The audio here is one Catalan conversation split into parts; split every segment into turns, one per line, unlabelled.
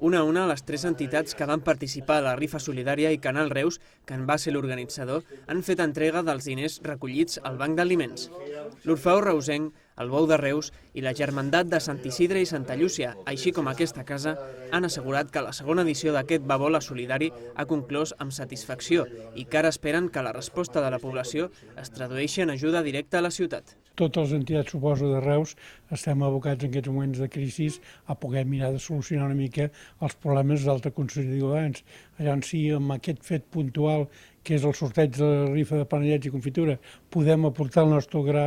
Una a una, les 3 entitats que van participar a la rifa solidària i Canal Reus, que en va ser l'organitzador, han fet entrega dels diners recollits al Banc d'Aliments. L'Orfeó Reusenc, el Bou de Reus i la Germandat de Sant Isidre i Santa Llúcia, així com aquesta casa, han assegurat que la segona edició d'aquest babola solidari ha conclòs amb satisfacció i que ara esperen que la resposta de la població es tradueixi en ajuda directa a la ciutat.
Totes les entitats, suposo, de Reus estem abocats en aquests moments de crisi a poder mirar de solucionar una mica els problemes d'alta consum abans. Llavors, si amb aquest fet puntual, que és el sorteig de la rifa de panellets i confitura, podem aportar el nostre gra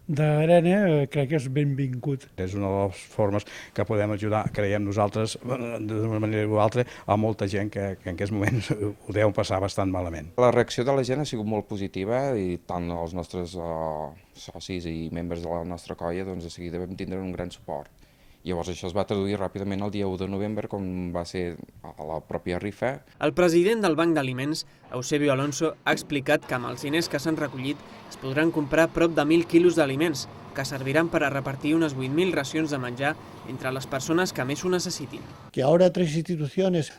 d'arena, crec que és benvingut.
És una de les formes que podem ajudar, creiem nosaltres, d'una manera o altra, a molta gent que en aquests moments ho deuen passar bastant malament.
La reacció de la gent ha sigut molt positiva i tant els nostres socis i membres de la nostra colla, doncs de seguida vam tindre un gran suport. Llavors això es va traduir ràpidament el dia 1 de novembre, com va ser a la pròpia rifa.
El president del Banc d'Aliments, Eusebio Alonso, ha explicat que amb els diners que s'han recollit es podran comprar prop de 1.000 quilos d'aliments, que serviran per a repartir unes 8.000 racions de menjar entre les persones que més ho necessitin.
Que ahora 3 instituciones,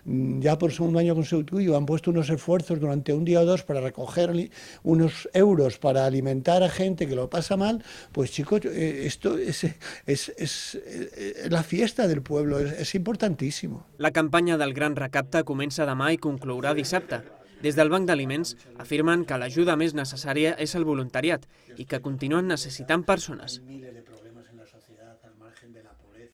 ya por segundo año consecutivo, han puesto unos esfuerzos durante un día o dos para recoger unos euros para alimentar a gente que lo pasa mal, pues chicos, esto es la fiesta del pueblo, es importantísimo.
La campanya del Gran Recapte comença demà i conclourà dissabte. Des del Banc d'Aliments afirmen que l'ajuda més necessària és el voluntariat i que continuen necessitant persones.